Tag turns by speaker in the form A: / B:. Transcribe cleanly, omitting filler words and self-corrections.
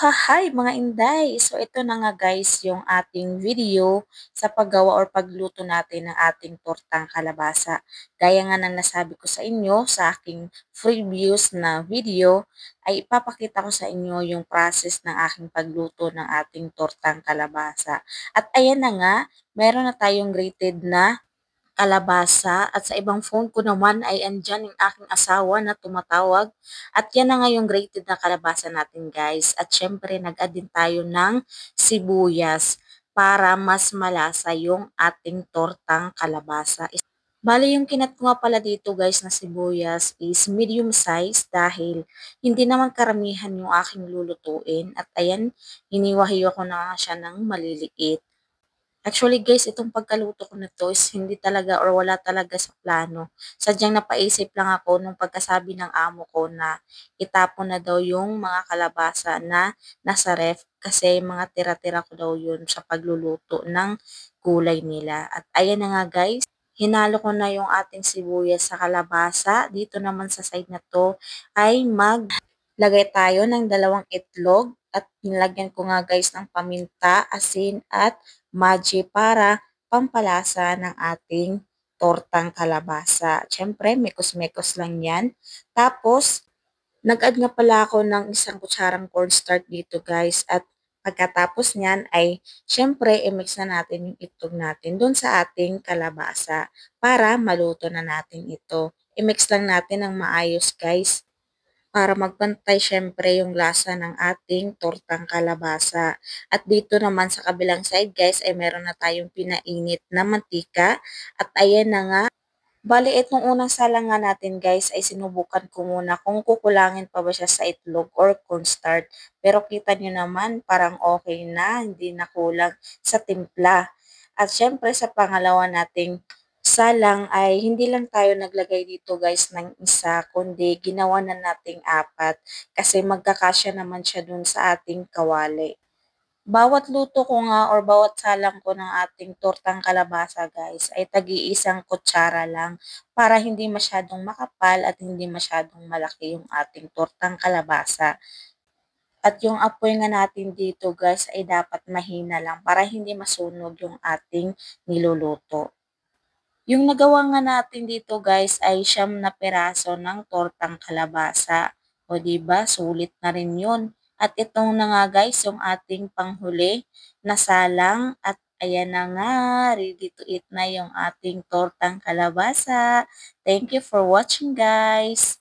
A: Hi mga inday! So ito na nga guys yung ating video sa paggawa or pagluto natin ng ating tortang kalabasa. Gaya nga ng nasabi ko sa inyo sa aking previous na video ay ipapakita ko sa inyo yung process ng aking pagluto ng ating tortang kalabasa. At ayan na nga, meron na tayong grated na kalabasa at sa ibang phone ko naman ay andyan yung aking asawa na tumatawag at yan na nga yung grated na kalabasa natin guys at syempre nag-add din tayo ng sibuyas para mas malasa yung ating tortang kalabasa. Bale yung kinat ko nga pala dito guys na sibuyas is medium size dahil hindi naman karamihan yung aking lulutuin at ayan, hiniwa-hiwa ko na nga siya ng maliliit. Actually guys, itong pagkaluto ko na 'to is hindi talaga or wala talaga sa plano. Sadyang napaisip lang ako nung pagkasabi ng amo ko na itapon na daw yung mga kalabasa na nasa ref kasi mga tira-tira ko daw yun sa pagluluto ng gulay nila. At ayan na nga guys, hinalo ko na yung ating sibuyas sa kalabasa. Dito naman sa side na 'to ay maglagay tayo ng dalawang itlog at nilagyan ko nga guys ng paminta, asin at Maggi para pampalasa ng ating tortang kalabasa. Siyempre, mekos-mekos lang yan. Tapos, nag-add nga pala ako ng isang kutsarang cornstarch dito guys. At pagkatapos niyan ay, siyempre, i-mix na natin yung itlog natin dun sa ating kalabasa para maluto na natin ito. I-mix lang natin ng maayos guys para magpantay siyempre yung lasa ng ating tortang kalabasa. At dito naman sa kabilang side guys ay meron na tayong pinainit na mantika at ayan na nga. Bale, itong unang salang nga natin guys ay sinubukan ko muna kung kukulangin pa ba siya sa itlog or cornstarch. Pero kita nyo naman parang okay na, hindi na kulang sa timpla. At syempre sa pangalawa nating salang ay hindi lang tayo naglagay dito guys ng isa, kundi ginawa na nating apat kasi magkakasya naman siya dun sa ating kawali. Bawat luto ko nga or bawat salang ko ng ating tortang kalabasa guys ay tagi-isang kutsara lang para hindi masyadong makapal at hindi masyadong malaki yung ating tortang kalabasa. At yung apoy nga natin dito guys ay dapat mahina lang para hindi masunog yung ating niluluto. Yung nagawa nga natin dito guys ay 9 na piraso ng tortang kalabasa. O di ba sulit na rin yun. At itong na nga guys yung ating panghuli na salang at ayan na nga, ready to eat na yung ating tortang kalabasa. Thank you for watching guys!